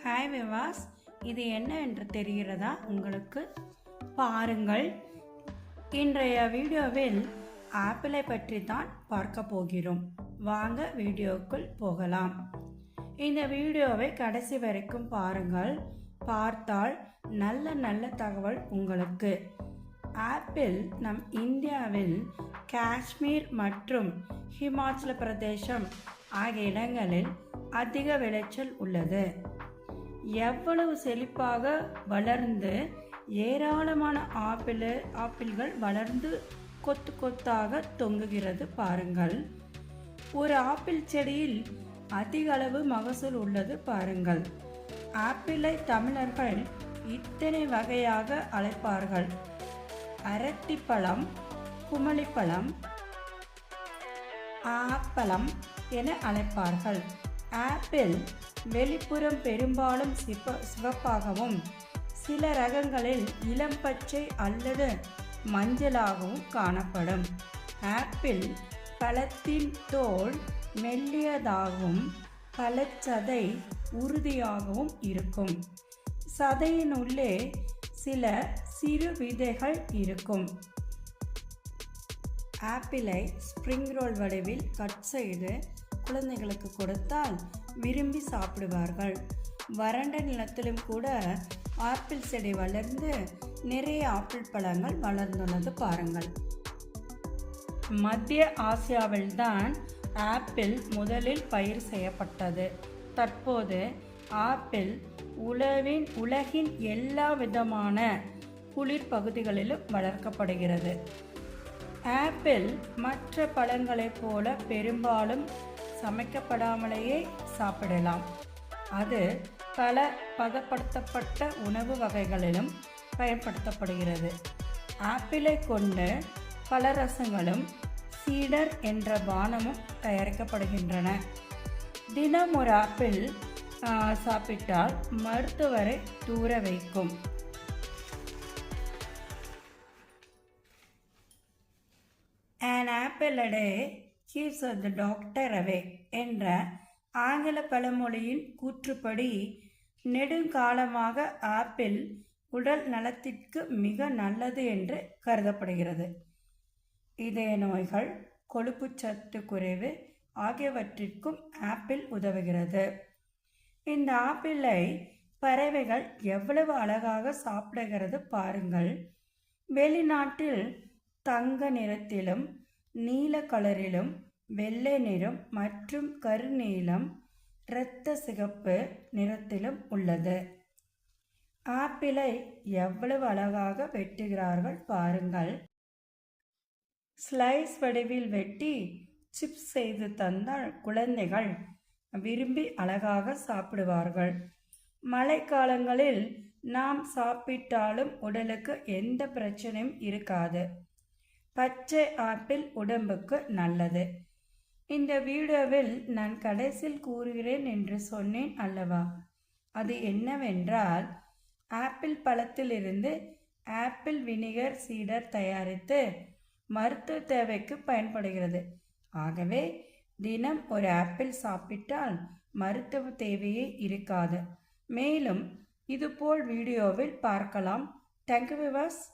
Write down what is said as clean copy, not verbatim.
Hi விவாஸ், இது என்ன என்று தெரிகிறதா உங்களுக்கு? பாருங்கள். இன்றைய வீடியோவில் ஆப்பிளை பற்றி தான் பார்க்க போகிறோம். வாங்க வீடியோக்குள் போகலாம். இந்த வீடியோவை கடைசி வரைக்கும் பாருங்கள். பார்த்தால் நல்ல தகவல் உங்களுக்கு. ஆப்பிள் நம் இந்தியாவில் காஷ்மீர் மற்றும் ஹிமாச்சல பிரதேசம் ஆகிய இடங்களில் அதிக விளைச்சல் உள்ளது. எவ்வளவு செழிப்பாக வளர்ந்து ஏராளமான ஆப்பிள்கள் வளர்ந்து கொத்து கொத்தாக தொங்குகிறது பாருங்கள். ஒரு ஆப்பிள் செடியில் அதிக அளவு மகசூல் உள்ளது பாருங்கள். ஆப்பிளை தமிழர்கள் இத்தனை வகையாக அழைப்பார்கள். அரட்டிப்பழம், குமளிப்பழம், ஆப்பழம் என அழைப்பார்கள். ஆப்பிள் வெளிப்புறம் பெரும்பாலும் சிவப்பாகவும் சில ரகங்களில் இளம் பச்சை அல்லது மஞ்சளாகவும் காணப்படும். ஆப்பிள் பழத்தின் தோல் மெல்லியதாகவும் பழச்சதை உறுதியாகவும் இருக்கும். சதையின் உள்ளே சில சிறு விதைகள் இருக்கும். ஆப்பிளை ஸ்ப்ரிங் ரோல் வடிவில் கட் செய்து குழந்தைகளுக்கு கொடுத்தால் விரும்பி சாப்பிடுவார்கள். வறண்ட நிலத்திலும் கூட ஆப்பிள் செடி வளர்ந்து நிறைய ஆப்பிள் பழங்கள் வளர்ந்துள்ளது பாருங்கள். மத்திய ஆசியாவில்தான் ஆப்பிள் முதலில் பயிர் செய்யப்பட்டது. தற்போது ஆப்பிள் உலகின் எல்லா விதமான குளிர் பகுதிகளிலும் வளர்க்கப்படுகிறது. ஆப்பிள் மற்ற பழங்களைப் போல பெரும்பாலும் சமைக்கப்படாமலேயே சாப்பிடலாம். அது பல பதப்படுத்தப்பட்ட உணவு வகைகளிலும் பயன்படுத்தப்படுகிறது. ஆப்பிளை கொண்டு பல ரசங்களும் சீடர் என்ற பானமும் தயாரிக்கப்படுகின்றன. தினம் ஒரு ஆப்பிள் சாப்பிட்டால் மருத்துவரை தூர வைக்கும். An apple a day keeps the doctor away என்ற ஆங்கில பழமொழியின் கூற்றுப்படி நெடுங்காலமாக ஆப்பிள் உடல் நலத்திற்கு மிக நல்லது என்று கருதப்படுகிறது. இதய நோய்கள், கொழுப்புச்சத்து குறைவு ஆகியவற்றிற்கும் ஆப்பிள் உதவுகிறது. இந்த ஆப்பிளை பறவைகள் எவ்வளவு அழகாக சாப்பிடுகிறது பாருங்கள். வெளிநாட்டில் தங்க நிறத்திலும் நீல கலரிலும் வெள்ளை நிறம் மற்றும் கருநீலம் இரத்த சிகப்பு நிறத்திலும் உள்ளது. ஆப்பிளை எவ்வளவு அழகாக வெட்டுகிறார்கள் பாருங்கள். ஸ்லைஸ் வடிவில் வெட்டி சிப்ஸ் செய்து தந்தால் குழந்தைகள் விரும்பி அழகாக சாப்பிடுவார்கள். மழைக்காலங்களில் நாம் சாப்பிட்டாலும் உடலுக்கு எந்த பிரச்சனையும் இருக்காது. பச்சை ஆப்பிள் உடம்புக்கு நல்லது. இந்த வீடியோவில் நான் கடைசியில் கூறுகிறேன் என்று சொன்னேன் அல்லவா? அது என்னவென்றால், ஆப்பிள் பழத்திலிருந்து ஆப்பிள் வினிகர் சீடர் தயாரித்து மருத்துவ தேவைக்கு பயன்படுகிறது. ஆகவே தினம் ஒரு ஆப்பிள் சாப்பிட்டால் மருத்துவ தேவையே இருக்காது. மேலும் இதுபோல் வீடியோவில் பார்க்கலாம். Thank you viewers.